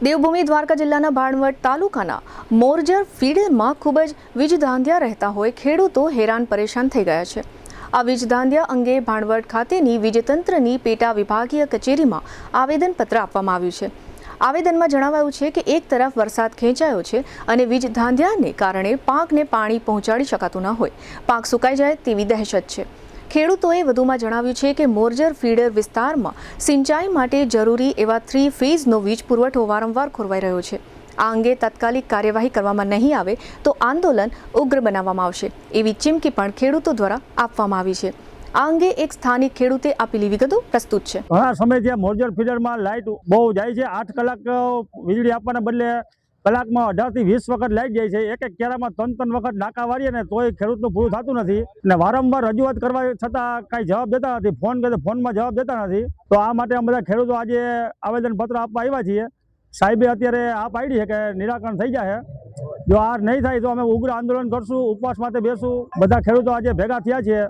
દેવભૂમિ દ્વારકા જિલ્લાના ભાણવડ તાલુકાના મોરજર ફીડરમાં ખૂબ જ વીજ ધાંધિયા રહેતા હોય ખેડૂતો હેરાન પરેશાન થઈ ગયા છે। આ વીજ ધાંધિયા અંગે ભાણવડ ખાતેની વીજતંત્રની પેટા વિભાગીય કચેરીમાં આવેદનપત્ર આપવામાં આવ્યું છે। આવેદનમાં જણાવાયું છે કે એક તરફ વરસાદ ખેંચાયો છે અને વીજ ધાંધિયાને કારણે પાકને પાણી પહોંચાડી શકાતું ન હોય, પાક સુકાઈ જાય તેવી દહેશત છે। ખેડૂતોએ વધુમાં જણાવ્યું છે કે મોરજર ફીડર વિસ્તારમાં સિંચાઈ માટે જરૂરી એવા 3 ફેઝનો વીજ પુરવઠો વારંવાર ખોરવાઈ રહ્યો છે। આ અંગે તાત્કાલિક કાર્યવાહી કરવામાં નહીં આવે તો આંદોલન ઉગ્ર બનાવવામાં આવશે એવી ચીમકી પણ ખેડૂતો દ્વારા આપવામાં આવી છે। આ અંગે એક સ્થાનિક ખેડૂતે આપેલી વિગતો પ્રસ્તુત છે। ઘણા સમયથી મોરજર ફીડરમાં લાઇટ બહુ જાય છે। 8 કલાક વીજળી આપવાના બદલે કલાકમાં 18 થી 20 વખત લાઈટ જાય છે। એક કેરામાં 3 વખત નાકા વાળીએ ને તોય ખેડૂતનું પૂરું થતું નથી અને વારંવાર રજૂઆત કરવા છતાં કાંઈ જવાબ દેતા નથી। ફોન કરે ફોનમાં જવાબ દેતા નથી। તો આ માટે અમે બધા ખેડૂતો આજે આવેદનપત્ર આપવા આવ્યા છીએ। સાહેબે અત્યારે આ પાડી છે કે નિરાકરણ થઈ જાય। જો આ નહીં થાય તો અમે ઉગ્ર આંદોલન કરશું, ઉપવાસ માટે બેસું। બધા ખેડૂતો આજે ભેગા થયા છીએ।